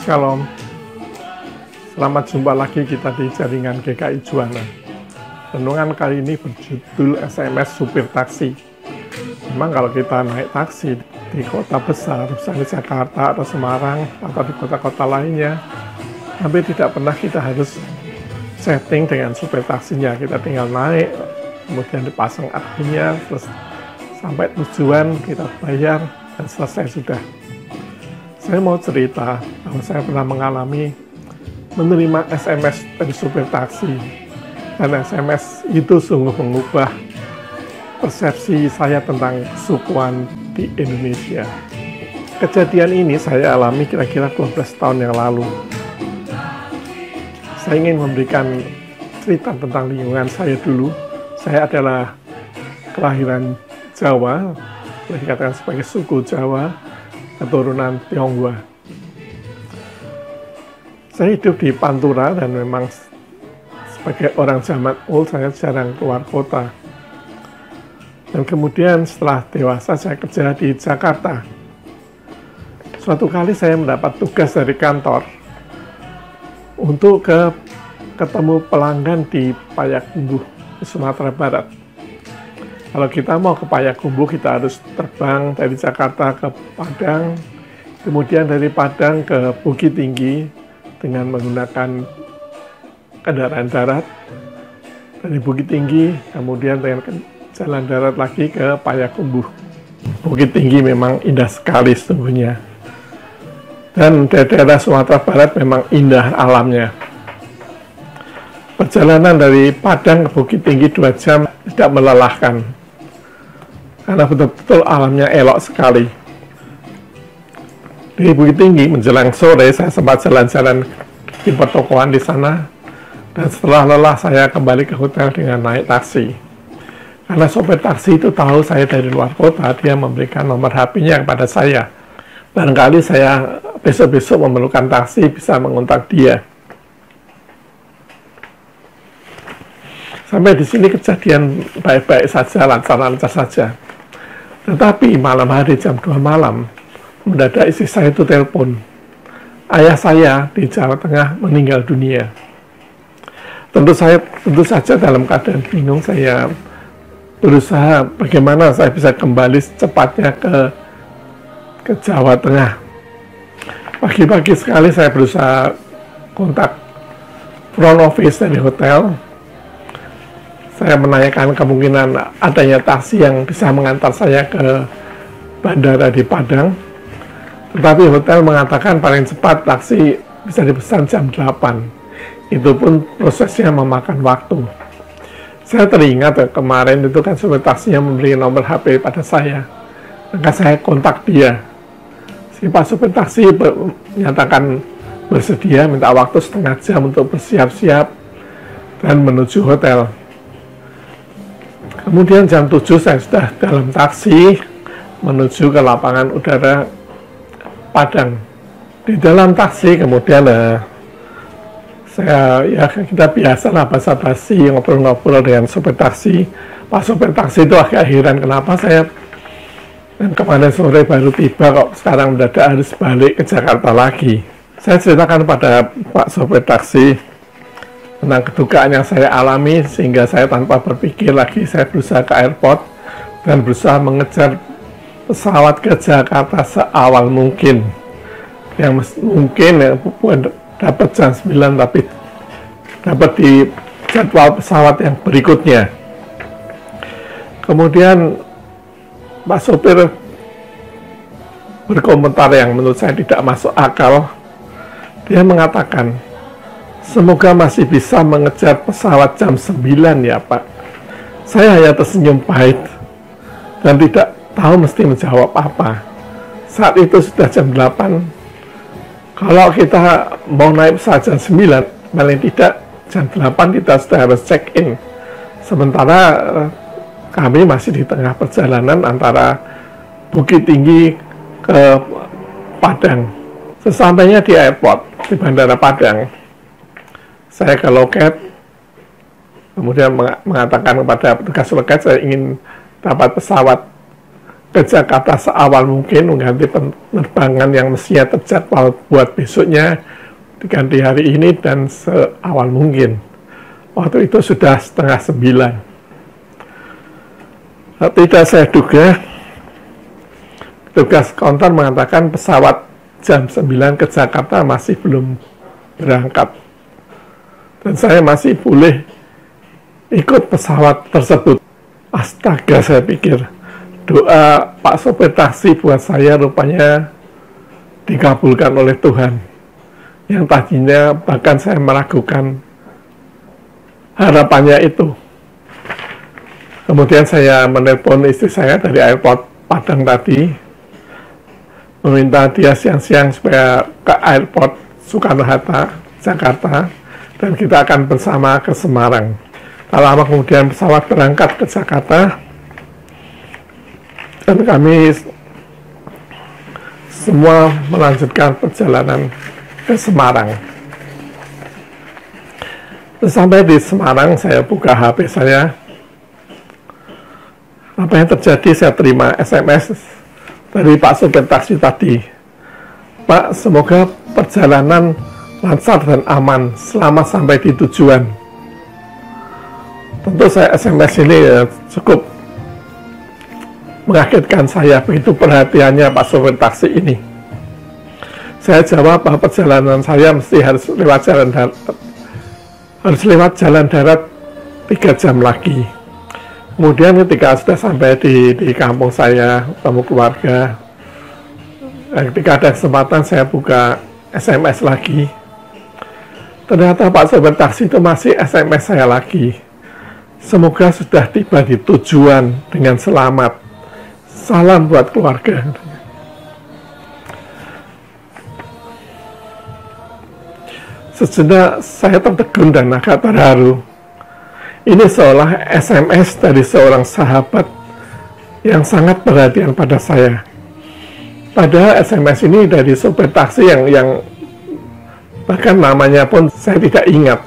Shalom, selamat jumpa lagi kita di jaringan GKI Juwana. Renungan kali ini berjudul SMS supir taksi. Memang kalau kita naik taksi di kota besar, misalnya Jakarta atau Semarang atau di kota-kota lainnya, hampir tidak pernah kita harus setting dengan supir taksinya. Kita tinggal naik, kemudian dipasang aktinya, terus sampai tujuan kita bayar dan selesai sudah. Saya mau cerita bahwa saya pernah mengalami menerima SMS dari supir taksi, dan SMS itu sungguh mengubah persepsi saya tentang sukuan di Indonesia. Kejadian ini saya alami kira-kira 12 tahun yang lalu. Saya ingin memberikan cerita tentang lingkungan saya dulu. Saya adalah kelahiran Jawa, boleh dikatakan sebagai suku Jawa, keturunan Tionghoa. Saya hidup di Pantura dan memang sebagai orang zaman old saya jarang keluar kota. Dan kemudian setelah dewasa saya kerja di Jakarta. Suatu kali saya mendapat tugas dari kantor untuk ketemu pelanggan di Payakumbuh, Sumatera Barat. Kalau kita mau ke Payakumbuh, kita harus terbang dari Jakarta ke Padang, kemudian dari Padang ke Bukit Tinggi dengan menggunakan kendaraan darat. Dari Bukit Tinggi, kemudian dengan jalan darat lagi ke Payakumbuh. Bukit Tinggi memang indah sekali sesungguhnya. Dan daerah Sumatera Barat memang indah alamnya. Perjalanan dari Padang ke Bukit Tinggi 2 jam tidak melelahkan, karena betul-betul alamnya elok sekali. Di Bukit Tinggi menjelang sore saya sempat jalan-jalan di pertokoan di sana, dan setelah lelah saya kembali ke hotel dengan naik taksi. Karena sopir taksi itu tahu saya dari luar kota, dia memberikan nomor HP-nya kepada saya. Barangkali saya besok-besok memerlukan taksi bisa mengontak dia. Sampai di sini kejadian baik-baik saja, lancar-lancar saja. Tetapi malam hari jam 2 malam, mendadak istri saya itu telepon. Ayah saya di Jawa Tengah meninggal dunia. Tentu saja dalam keadaan bingung, saya berusaha bagaimana saya bisa kembali secepatnya ke Jawa Tengah. Pagi-pagi sekali saya berusaha kontak front office dari hotel. Saya menanyakan kemungkinan adanya taksi yang bisa mengantar saya ke bandara di Padang. Tetapi hotel mengatakan paling cepat taksi bisa dipesan jam 8. Itu pun prosesnya memakan waktu. Saya teringat kemarin itu kan supir taksinya memberi nomor HP pada saya. Maka saya kontak dia. Si Pak supir taksi menyatakan bersedia minta waktu setengah jam untuk bersiap-siap dan menuju hotel. Kemudian jam 7 saya sudah dalam taksi menuju ke lapangan udara Padang. Di dalam taksi kemudian kita biasalah basa-basi ngobrol-ngobrol dengan sopir taksi. Pak sopir taksi itu agak heran kenapa saya kemarin sore baru tiba kok sekarang mendadak harus balik ke Jakarta lagi. Saya ceritakan pada Pak sopir taksi tentang kedukaan yang saya alami, sehingga saya tanpa berpikir lagi saya berusaha ke airport dan berusaha mengejar pesawat ke Jakarta seawal mungkin, yang mungkin bukan dapat jam 9 tapi dapat di jadwal pesawat yang berikutnya. Kemudian Pak sopir berkomentar yang menurut saya tidak masuk akal. Dia mengatakan, semoga masih bisa mengejar pesawat jam 9 ya Pak. Saya hanya tersenyum pahit dan tidak tahu mesti menjawab apa. Saat itu sudah jam 8. Kalau kita mau naik pesawat jam 9, paling tidak jam 8 kita sudah harus check-in. Sementara kami masih di tengah perjalanan antara Bukit Tinggi ke Padang. Sesampainya di airport, di Bandara Padang, saya ke loket, kemudian mengatakan kepada petugas loket saya ingin dapat pesawat ke Jakarta seawal mungkin, mengganti penerbangan yang mestinya terjadwal buat besoknya diganti hari ini dan seawal mungkin. Waktu itu sudah 8:30. Tidak saya duga, tugas konter mengatakan pesawat jam 9 ke Jakarta masih belum berangkat. Dan saya masih boleh ikut pesawat tersebut. Astaga, saya pikir doa Pak sopir taksi buat saya rupanya dikabulkan oleh Tuhan. Yang tadinya bahkan saya meragukan harapannya itu. Kemudian saya menelpon istri saya dari airport Padang tadi, meminta dia siang-siang supaya ke airport Soekarno-Hatta, Jakarta, dan kita akan bersama ke Semarang. Tak lama kemudian pesawat berangkat ke Jakarta, dan kami semua melanjutkan perjalanan ke Semarang. Sampai di Semarang, saya buka HP saya. Apa yang terjadi? Saya terima SMS dari Pak sopir taksi tadi. Pak, semoga perjalanan lancar dan aman selama sampai di tujuan. Tentu saya SMS ini cukup mengagetkan saya, begitu perhatiannya Pak sopir taksi ini. Saya jawab bahwa perjalanan saya mesti harus lewat jalan darat 3 jam lagi. Kemudian ketika sudah sampai di kampung saya, ketemu keluarga, ketika ada kesempatan saya buka SMS lagi. Ternyata Pak sopir taksi itu masih SMS saya lagi. Semoga sudah tiba di tujuan dengan selamat. Salam buat keluarga. Sejenak saya tertegun dan agak terharu. Ini seolah SMS dari seorang sahabat yang sangat perhatian pada saya. Padahal SMS ini dari sopir taksi yang bahkan namanya pun saya tidak ingat.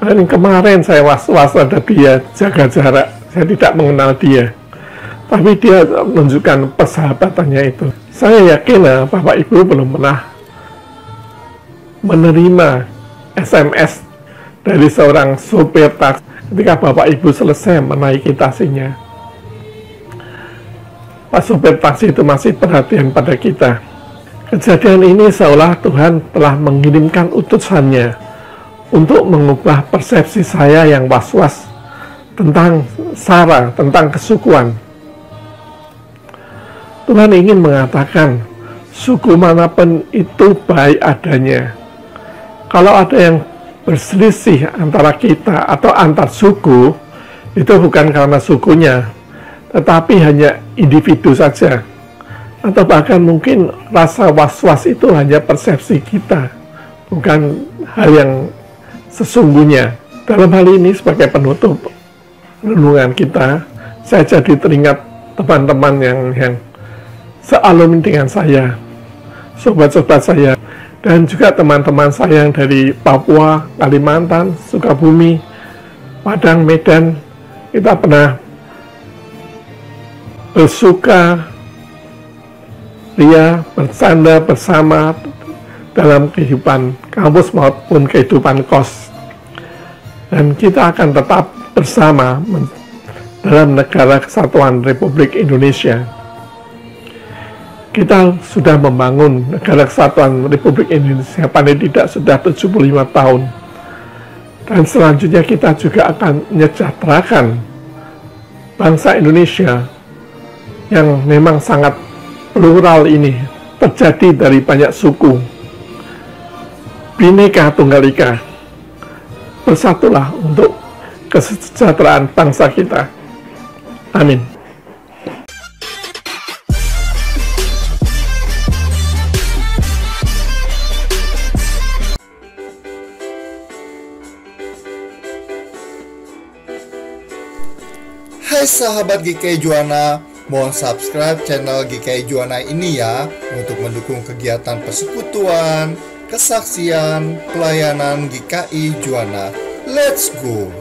Dan kemarin saya was-was ada dia, jaga jarak. Saya tidak mengenal dia. Tapi dia menunjukkan persahabatannya itu. Saya yakin Bapak Ibu belum pernah menerima SMS dari seorang sopir taksi ketika Bapak Ibu selesai menaiki taksinya. Pak sopir taksi itu masih perhatian pada kita. Kejadian ini seolah Tuhan telah mengirimkan utusannya untuk mengubah persepsi saya yang was-was tentang SARA, tentang kesukuan. Tuhan ingin mengatakan, suku manapun itu baik adanya. Kalau ada yang berselisih antara kita atau antar suku, itu bukan karena sukunya, tetapi hanya individu saja. Atau bahkan mungkin rasa was-was itu hanya persepsi kita, bukan hal yang sesungguhnya. Dalam hal ini sebagai penutup renungan kita, saya jadi teringat teman-teman yang sealumni dengan saya, sobat-sobat saya, dan juga teman-teman saya yang dari Papua, Kalimantan, Sukabumi, Padang, Medan. Kita pernah bersuka ria, bercanda bersama dalam kehidupan kampus maupun kehidupan kos. Dan kita akan tetap bersama dalam negara kesatuan Republik Indonesia. Kita sudah membangun negara kesatuan Republik Indonesia paling tidak sudah 75 tahun. Dan selanjutnya kita juga akan menyejahterakan bangsa Indonesia yang memang sangat plural ini, terjadi dari banyak suku. Bhinneka Tunggal Ika. Bersatulah untuk kesejahteraan bangsa kita. Amin. Hai sahabat GKI Juwana, mohon subscribe channel GKI Juwana ini ya, untuk mendukung kegiatan persekutuan, kesaksian, pelayanan GKI Juwana. Let's go!